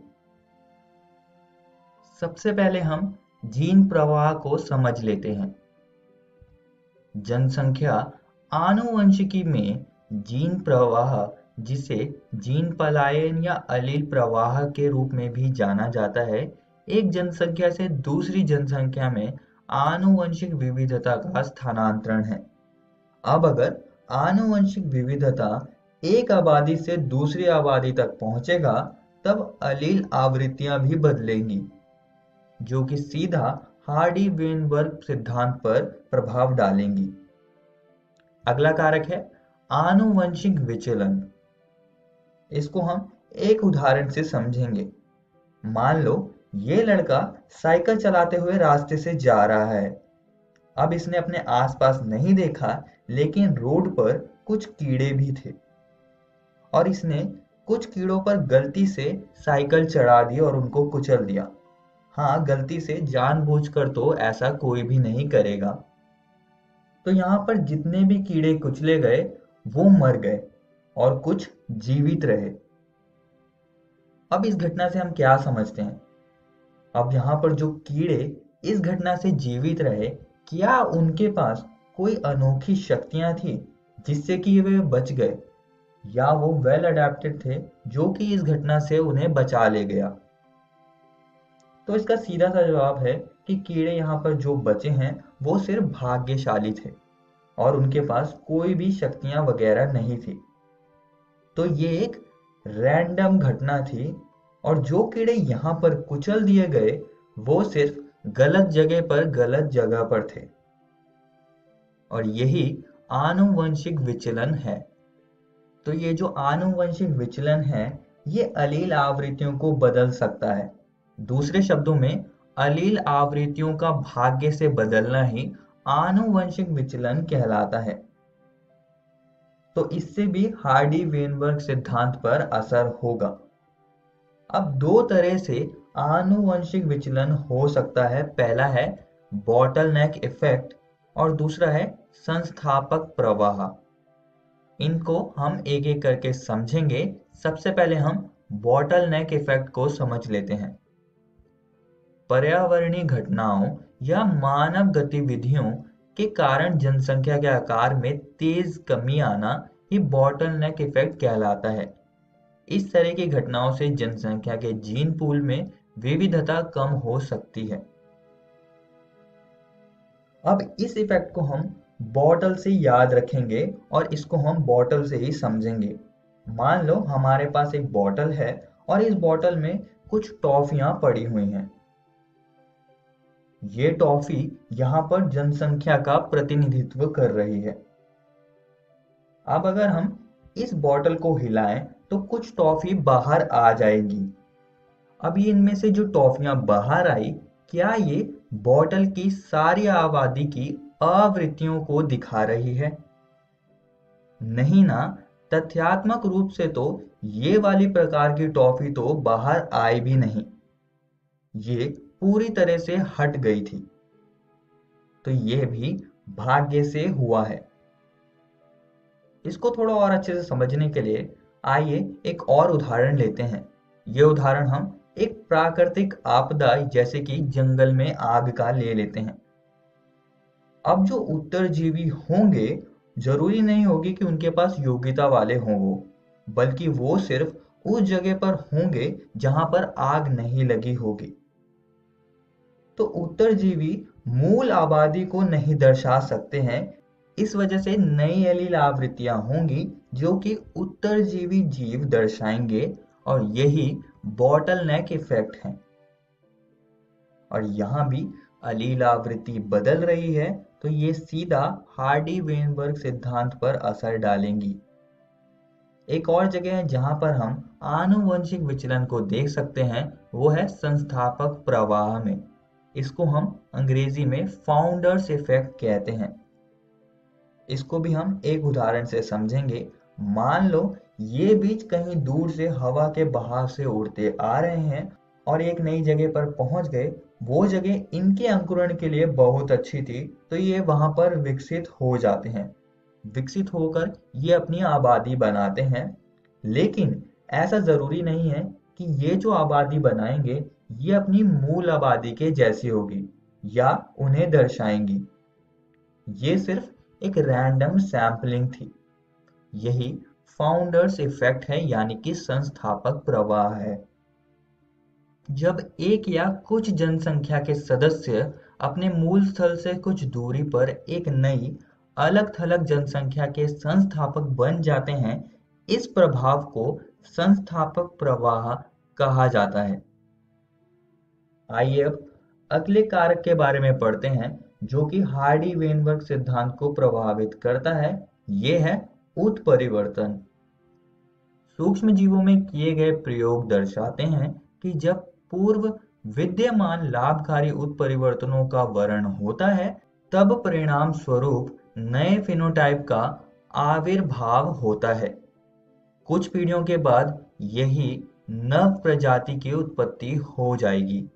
सबसे पहले हम जीन प्रवाह को समझ लेते हैं। जनसंख्या आनुवंशिकी में जीन प्रवाह, जिसे जीन पलायन या अलील प्रवाह के रूप में भी जाना जाता है, एक जनसंख्या से दूसरी जनसंख्या में आनुवंशिक विविधता का स्थानांतरण है। अब अगर आनुवंशिक विविधता एक आबादी से दूसरी आबादी तक पहुंचेगा तब अलील आवृत्तियां भी बदलेंगी, जो कि सीधा हार्डी-वेनबर्ग सिद्धांत पर प्रभाव डालेंगी। अगला कारक है आनुवंशिक विचलन। इसको हम एक उदाहरण से समझेंगे। मान लो ये लड़का साइकिल चलाते हुए रास्ते से जा रहा है। अब इसने अपने आसपास नहीं देखा, लेकिन रोड पर कुछ कीड़े भी थे और इसने कुछ कीड़ों पर गलती से साइकिल चढ़ा दी और उनको कुचल दिया। हाँ, गलती से, जानबूझकर तो ऐसा कोई भी नहीं करेगा। तो यहाँ पर जितने भी कीड़े कुचले गए वो मर गए और कुछ जीवित रहे। अब इस घटना से हम क्या समझते हैं? अब यहाँ पर जो कीड़े इस घटना से जीवित रहे, क्या उनके पास कोई अनोखी शक्तियां थी जिससे कि वे बच गए, या वो वेल अडेप्टेड थे जो कि इस घटना से उन्हें बचा ले गया? तो इसका सीधा सा जवाब है कि कीड़े यहाँ पर जो बचे हैं वो सिर्फ भाग्यशाली थे और उनके पास कोई भी शक्तियां वगैरह नहीं थी। तो ये एक रैंडम घटना थी और जो कीड़े यहाँ पर कुचल दिए गए वो सिर्फ गलत जगह पर गलत जगह पर थे, और यही आनुवंशिक विचलन है। तो ये जो आनुवंशिक विचलन है ये अलील आवृत्तियों को बदल सकता है। दूसरे शब्दों में, अलील आवृत्तियों का भाग्य से बदलना ही आनुवंशिक विचलन कहलाता है। तो इससे भी हार्डी-वेनबर्ग सिद्धांत पर असर होगा। अब दो तरह से आनुवंशिक विचलन हो सकता है। पहला है बॉटलनेक इफेक्ट और दूसरा है संस्थापक प्रवाह। इनको हम एक एक करके समझेंगे। सबसे पहले हम बॉटलनेक इफेक्ट को समझ लेते हैं। पर्यावरणीय घटनाओं या मानव गतिविधियों के कारण जनसंख्या के आकार में तेज कमी आना ही बॉटलनेक इफेक्ट कहलाता है। इस तरह की घटनाओं से जनसंख्या के जीन पूल में विविधता कम हो सकती है। अब इस इफेक्ट को हम बॉटल से याद रखेंगे और इसको हम बॉटल से ही समझेंगे। मान लो हमारे पास एक बॉटल है और इस बॉटल में कुछ टॉफियां पड़ी हुई हैं। ये टॉफी यहाँ पर जनसंख्या का प्रतिनिधित्व कर रही है। अब अगर हम इस बॉटल को हिलाएं तो कुछ टॉफी बाहर आ जाएगी। अब ये इनमें से जो टॉफियां बाहर आई, क्या ये बॉटल की सारी आबादी की आवृत्तियों को दिखा रही है? नहीं ना। तथ्यात्मक रूप से तो ये वाली प्रकार की टॉफी तो बाहर आई भी नहीं, ये पूरी तरह से हट गई थी। तो यह भी भाग्य से हुआ है। इसको थोड़ा और अच्छे से समझने के लिए आइए एक और उदाहरण लेते हैं। ये उदाहरण हम एक प्राकृतिक आपदा जैसे कि जंगल में आग का ले लेते हैं। अब जो उत्तरजीवी होंगे, जरूरी नहीं होगी कि उनके पास योग्यता वाले हों वो, बल्कि वो सिर्फ उस जगह पर होंगे जहां पर आग नहीं लगी होगी। तो उत्तरजीवी मूल आबादी को नहीं दर्शा सकते हैं। इस वजह से नई एलील आवृत्तियां होंगी जो कि उत्तरजीवी जीव दर्शाएंगे, और यही बॉटलनेक इफेक्ट है। और यहां भी अलील आवृत्ति बदल रही है, तो ये सीधा हार्डी-वेनबर्ग सिद्धांत पर असर डालेंगी। एक और जगह है जहां पर हम आनुवंशिक विचलन को देख सकते हैं, वो है संस्थापक प्रवाह में। इसको हम अंग्रेजी में फाउंडर्स इफेक्ट कहते हैं। इसको भी हम एक उदाहरण से समझेंगे। मान लो ये बीज कहीं दूर से हवा के बहाव से उड़ते आ रहे हैं और एक नई जगह पर पहुंच गए। वो जगह इनके अंकुरण के लिए बहुत अच्छी थी, तो ये वहां पर विकसित हो जाते हैं। विकसित होकर ये अपनी आबादी बनाते हैं। लेकिन ऐसा जरूरी नहीं है कि ये जो आबादी बनाएंगे ये अपनी मूल आबादी के जैसी होगी या उन्हें दर्शाएंगी। ये सिर्फ एक रैंडम सैंपलिंग थी। यही फाउंडर्स इफेक्ट है, यानी कि संस्थापक प्रवाह है। जब एक या कुछ जनसंख्या के सदस्य अपने मूल स्थल से कुछ दूरी पर एक नई अलग थलग जनसंख्या के संस्थापक बन जाते हैं, इस प्रभाव को संस्थापक प्रवाह कहा जाता है। आइए अब अगले कारक के बारे में पढ़ते हैं जो कि हार्डी-वेनबर्ग सिद्धांत को प्रभावित करता है। ये है उत्परिवर्तन। सूक्ष्म जीवों में किए गए प्रयोग दर्शाते हैं कि जब पूर्व विद्यमान लाभकारी उत्परिवर्तनों का वर्ण होता है तब परिणाम स्वरूप नए फिनोटाइप का आविर्भाव होता है। कुछ पीढ़ियों के बाद यही नव प्रजाति की उत्पत्ति हो जाएगी।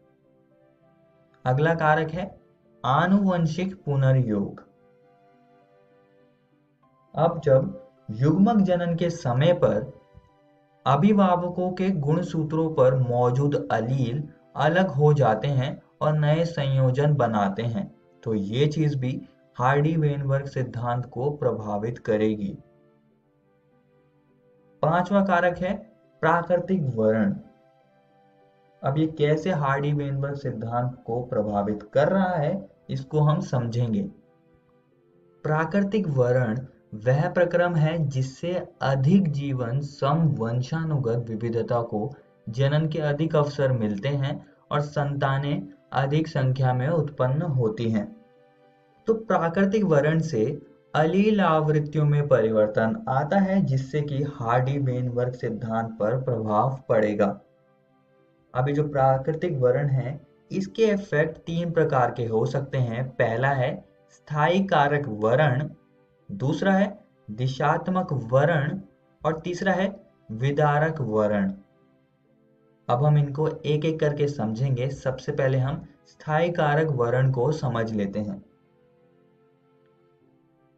अगला कारक है आनुवंशिक पुनर्योग। अब जब युग्मक जनन के समय पर अभिभावकों के गुणसूत्रों पर मौजूद अलील अलग हो जाते हैं और नए संयोजन बनाते हैं तो ये चीज भी हार्डी-वेनबर्ग सिद्धांत को प्रभावित करेगी। पांचवा कारक है प्राकृतिक वर्ण। अब ये कैसे हार्डी-वेनबर्ग सिद्धांत को प्रभावित कर रहा है इसको हम समझेंगे। प्राकृतिक वर्ण वह प्रक्रम है जिससे अधिक जीवन सम वंशानुगत विविधता को जनन के अधिक अवसर मिलते हैं और संतानें अधिक संख्या में उत्पन्न होती हैं। तो प्राकृतिक वर्ण से अलील आवृत्तियों में परिवर्तन आता है जिससे कि हार्डी-वेनबर्ग सिद्धांत पर प्रभाव पड़ेगा। अभी जो प्राकृतिक वर्ण है इसके इफेक्ट तीन प्रकार के हो सकते हैं। पहला है स्थायी कारक वर्ण, दूसरा है दिशात्मक वर्ण और तीसरा है विदारक वर्ण। अब हम इनको एक एक करके समझेंगे। सबसे पहले हम स्थायी कारक वर्ण को समझ लेते हैं।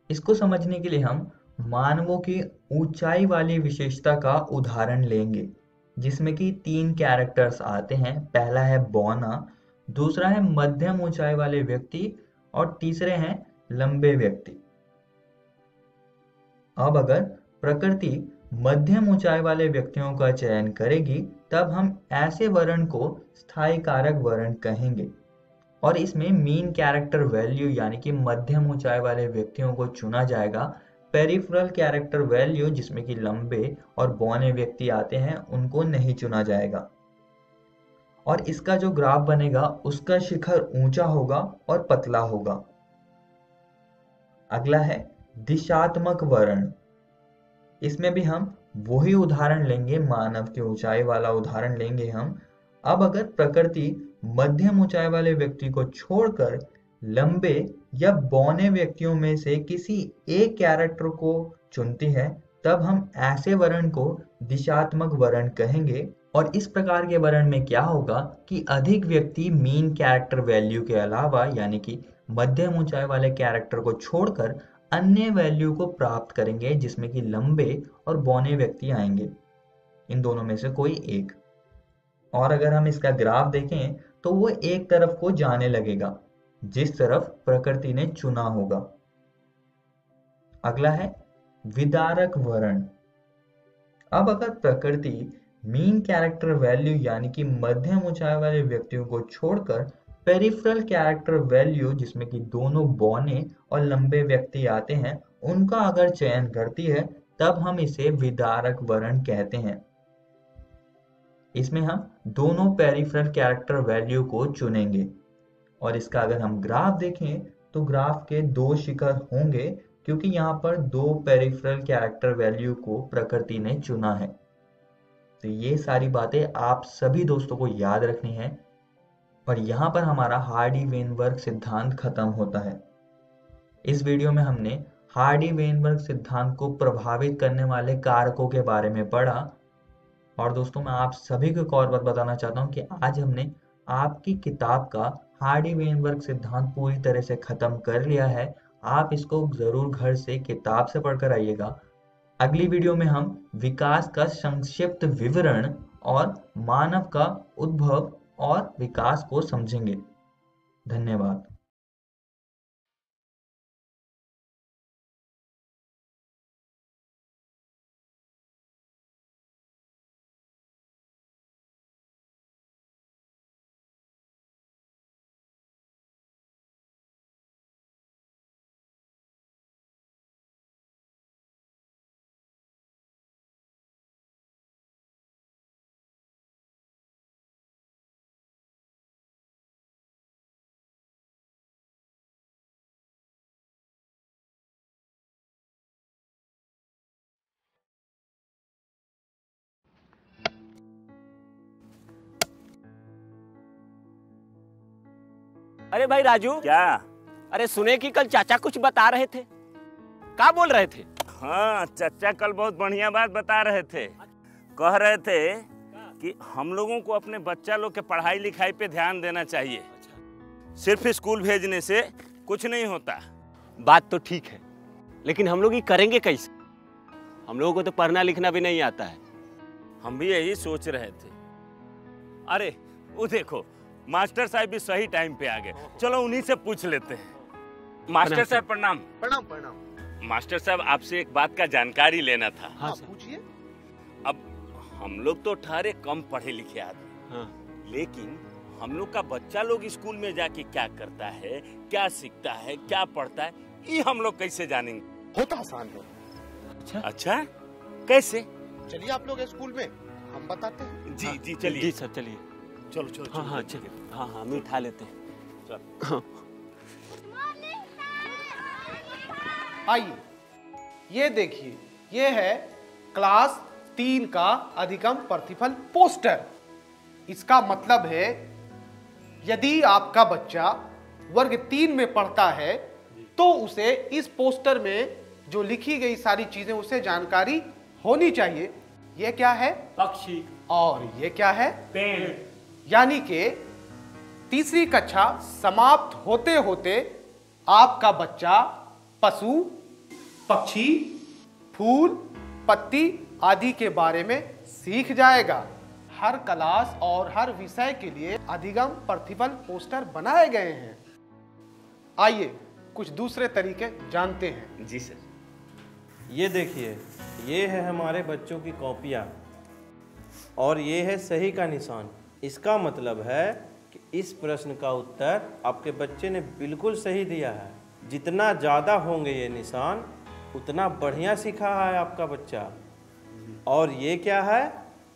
इसको समझने के लिए हम मानवों की ऊंचाई वाली विशेषता का उदाहरण लेंगे जिसमें कि तीन कैरेक्टर्स आते हैं। पहला है बौना, दूसरा है मध्यम ऊंचाई वाले व्यक्ति और तीसरे हैं लंबे व्यक्ति। अब अगर प्रकृति मध्यम ऊंचाई वाले व्यक्तियों का चयन करेगी तब हम ऐसे वर्ण को स्थायी कारक वर्ण कहेंगे और इसमें मीन कैरेक्टर वैल्यू यानी कि मध्यम ऊंचाई वाले व्यक्तियों को चुना जाएगा। पेरिफेरल कैरेक्टर वैल्यू जिसमें कि लंबे और बौने व्यक्ति आते हैं उनको नहीं चुना जाएगा और इसका जो ग्राफ बनेगा उसका शिखर ऊंचा होगा और पतला होगा। अगला है दिशात्मक वर्ण। इसमें भी हम वही उदाहरण लेंगे, मानव की ऊंचाई वाला उदाहरण लेंगे हम। अब अगर प्रकृति मध्यम ऊंचाई वाले व्यक्ति को छोड़कर लंबे या बौने व्यक्तियों में से किसी एक कैरेक्टर को चुनती है तब हम ऐसे वर्ण को दिशात्मक वर्ण कहेंगे। और इस प्रकार के वर्ण में क्या होगा कि अधिक व्यक्ति मीन कैरेक्टर वैल्यू के अलावा यानी कि मध्यम ऊंचाई वाले कैरेक्टर को छोड़कर अन्य वैल्यू को प्राप्त करेंगे जिसमें कि लंबे और बौने व्यक्ति आएंगे, इन दोनों में से कोई एक। और अगर हम इसका ग्राफ देखें तो वो एक तरफ को जाने लगेगा जिस तरफ प्रकृति ने चुना होगा। अगला है विदारक वर्ण। अब अगर प्रकृति मीन कैरेक्टर वैल्यू यानी कि मध्यम ऊंचाई वाले व्यक्तियों को छोड़कर पेरिफेरल कैरेक्टर वैल्यू जिसमें कि दोनों बौने और लंबे व्यक्ति आते हैं उनका अगर चयन करती है तब हम इसे विदारक वर्ण कहते हैं। इसमें हम दोनों पेरिफेरल कैरेक्टर वैल्यू को चुनेंगे और इसका अगर हम ग्राफ देखें तो ग्राफ के दो शिखर होंगे क्योंकि यहाँ पर दो पेरिफेरल कैरेक्टर वैल्यू को प्रकृति ने चुना है। तो ये सारी बातें आप सभी दोस्तों को याद रखनी है और यहाँ पर हमारा हार्डी-वेनबर्ग सिद्धांत खत्म होता है। इस वीडियो में हमने हार्डी-वेनबर्ग सिद्धांत को प्रभावित करने वाले कारकों के बारे में पढ़ा। और दोस्तों मैं आप सभी को एक और बात बताना चाहता हूँ कि आज हमने आपकी किताब का हार्डी-वेनबर्ग सिद्धांत पूरी तरह से खत्म कर लिया है। आप इसको जरूर घर से किताब से पढ़कर आइएगा। अगली वीडियो में हम विकास का संक्षिप्त विवरण और मानव का उद्भव और विकास को समझेंगे। धन्यवाद। अरे भाई राजू, क्या? अरे सुने कि कल चाचा कुछ बता रहे थे, क्या बोल रहे थे? हाँ, चाचा कल बहुत बढ़िया बात बता रहे थे। कह रहे थे कि हम लोगों को अपने बच्चा लोग के पढ़ाई लिखाई पे ध्यान देना चाहिए। सिर्फ स्कूल भेजने से कुछ नहीं होता। बात तो ठीक है, लेकिन हम लोग ये करेंगे कैसे? हम लोगों को तो पढ़ना लिखना भी नहीं आता है। हम भी यही सोच रहे थे। अरे वो देखो, मास्टर साहब भी सही टाइम पे आ गए। चलो उन्हीं से पूछ लेते हैं। मास्टर साहब प्रणाम। प्रणाम प्रणाम। मास्टर साहब, आपसे एक बात का जानकारी लेना था। हाँ, पूछिए। अब हम लोग तो ठहरे कम पढ़े लिखे आदमी, हाँ। लेकिन हम लोग का बच्चा लोग स्कूल में जाके क्या करता है, क्या सीखता है, क्या पढ़ता है, ये हम लोग कैसे जानेंगे? होता आसान है। अच्छा, कैसे? चलिए आप लोग स्कूल में, हम बताते हैं। जी जी चलिए। जी सर चलिए। चलो चलो। हाँ हाँ चलिए। हाँ हाँ, हम उठा लेते हैं। चलो। आइए, ये देखिए, ये है क्लास 3 का अधिगम प्रतिफल पोस्टर। इसका मतलब है यदि आपका बच्चा वर्ग 3 में पढ़ता है तो उसे इस पोस्टर में जो लिखी गई सारी चीजें उसे जानकारी होनी चाहिए। ये क्या है? पक्षी। और ये क्या है? पेड़। यानी कि तीसरी कक्षा समाप्त होते होते आपका बच्चा पशु, पक्षी, फूल, पत्ती आदि के बारे में सीख जाएगा। हर क्लास और हर विषय के लिए अधिगम प्रतिफल पोस्टर बनाए गए हैं। आइए कुछ दूसरे तरीके जानते हैं। जी सर। ये देखिए, ये है हमारे बच्चों की कॉपियाँ और ये है सही का निशान। इसका मतलब है कि इस प्रश्न का उत्तर आपके बच्चे ने बिल्कुल सही दिया है। जितना ज़्यादा होंगे ये निशान, उतना बढ़िया सीखा है आपका बच्चा। और ये क्या है?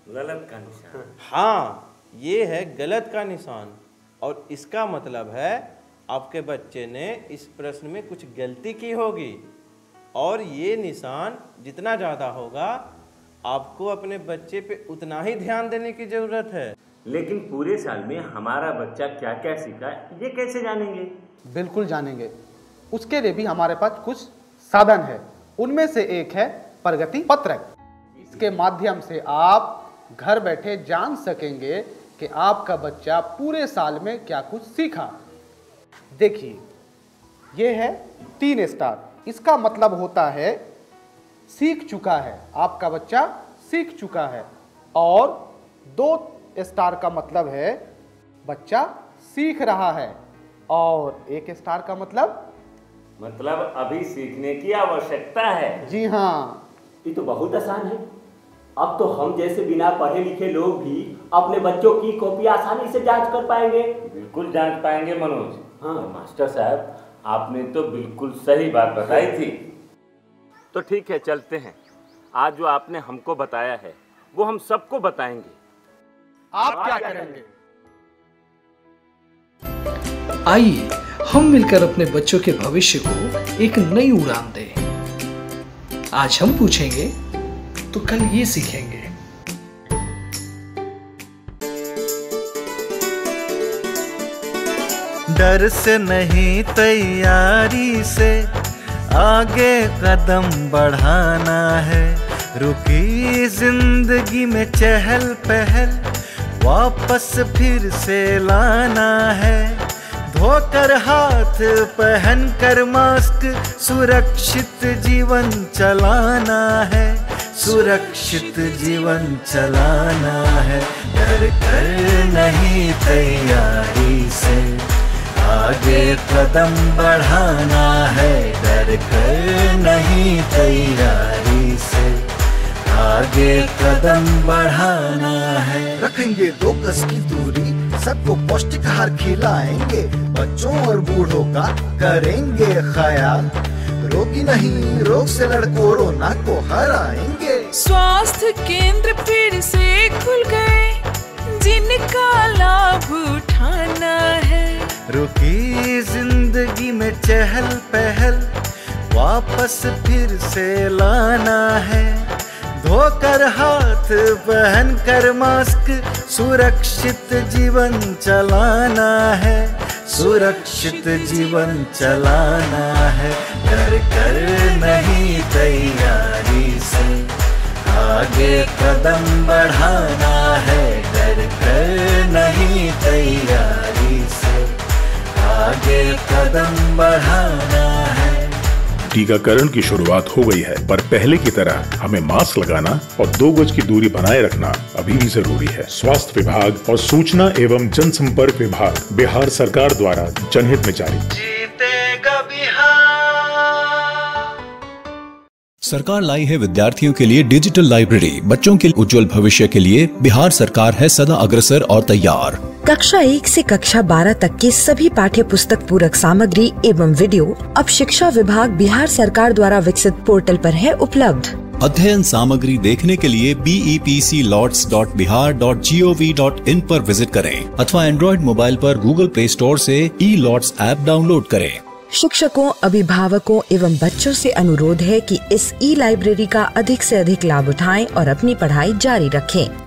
गलत का निशान। हाँ, ये है गलत का निशान और इसका मतलब है आपके बच्चे ने इस प्रश्न में कुछ गलती की होगी। और ये निशान जितना ज़्यादा होगा, आपको अपने बच्चे पे उतना ही ध्यान देने की ज़रूरत है। लेकिन पूरे साल में हमारा बच्चा क्या क्या सीखा, ये कैसे जानेंगे? बिल्कुल जानेंगे। उसके लिए भी हमारे पास कुछ साधन है। उनमें से एक है प्रगति पत्रक। इसके माध्यम से आप घर बैठे जान सकेंगे कि आपका बच्चा पूरे साल में क्या कुछ सीखा। देखिए, ये है 3 स्टार। इसका मतलब होता है सीख चुका है, आपका बच्चा सीख चुका है। और 2 स्टार का मतलब है बच्चा सीख रहा है। और 1 स्टार का मतलब अभी सीखने की आवश्यकता है। जी हाँ। ये तो बहुत आसान है। अब तो हम जैसे बिना पढ़े लिखे लोग भी अपने बच्चों की कॉपी आसानी से जांच कर पाएंगे। बिल्कुल जांच पाएंगे मनोज। हाँ मास्टर साहब, आपने तो बिल्कुल सही बात बताई थी। तो ठीक है, चलते हैं। आज जो आपने हमको बताया है वो हम सबको बताएंगे। आप क्या करेंगे? आइए हम मिलकर अपने बच्चों के भविष्य को एक नई उड़ान दें। आज हम पूछेंगे तो कल ये सीखेंगे। डर से नहीं, तैयारी से आगे कदम बढ़ाना है। रुकी जिंदगी में चहल पहल वापस फिर से लाना है। धोकर हाथ पहन कर मास्क सुरक्षित जीवन चलाना है। सुरक्षित जीवन चलाना है। डर कर नहीं, तैयारी से आगे कदम बढ़ाना है। डर कर नहीं, तैयारी से आगे कदम बढ़ाना है। रखेंगे 2 गज की दूरी, सबको पौष्टिक आहार खिलाएंगे। बच्चों और बूढ़ों का करेंगे ख्याल। रोगी नहीं, रोग से लड़ कोरोना को हराएंगे। स्वास्थ्य केंद्र फिर से खुल गए, जिनका लाभ उठाना है। रुकी जिंदगी में चहल पहल वापस फिर से लाना है। धोकर हाथ पहन कर मास्क सुरक्षित जीवन चलाना है। सुरक्षित जीवन चलाना है। डर कर नहीं तैयारी से आगे कदम बढ़ाना है। डर कर नहीं तैयारी से आगे कदम बढ़ाना है। टीकाकरण की शुरुआत हो गई है, पर पहले की तरह हमें मास्क लगाना और 2 गज की दूरी बनाए रखना अभी भी जरूरी है। स्वास्थ्य विभाग और सूचना एवं जनसंपर्क विभाग बिहार सरकार द्वारा जनहित में जारी। जीतेगा बिहार। सरकार लाई है विद्यार्थियों के लिए डिजिटल लाइब्रेरी। बच्चों के उज्जवल भविष्य के लिए बिहार सरकार है सदा अग्रसर और तैयार। कक्षा 1 से कक्षा 12 तक की सभी पाठ्य पुस्तक पूरक सामग्री एवं वीडियो अब शिक्षा विभाग बिहार सरकार द्वारा विकसित पोर्टल पर है उपलब्ध। अध्ययन सामग्री देखने के लिए BEPCLots.bihar.gov.in पर विजिट करें अथवा एंड्रॉइड मोबाइल पर गूगल प्ले स्टोर से E-Lots ऐप डाउनलोड करें। शिक्षकों, अभिभावकों एवं बच्चों से अनुरोध है कि इस ई लाइब्रेरी का अधिक से अधिक लाभ उठाएं और अपनी पढ़ाई जारी रखें।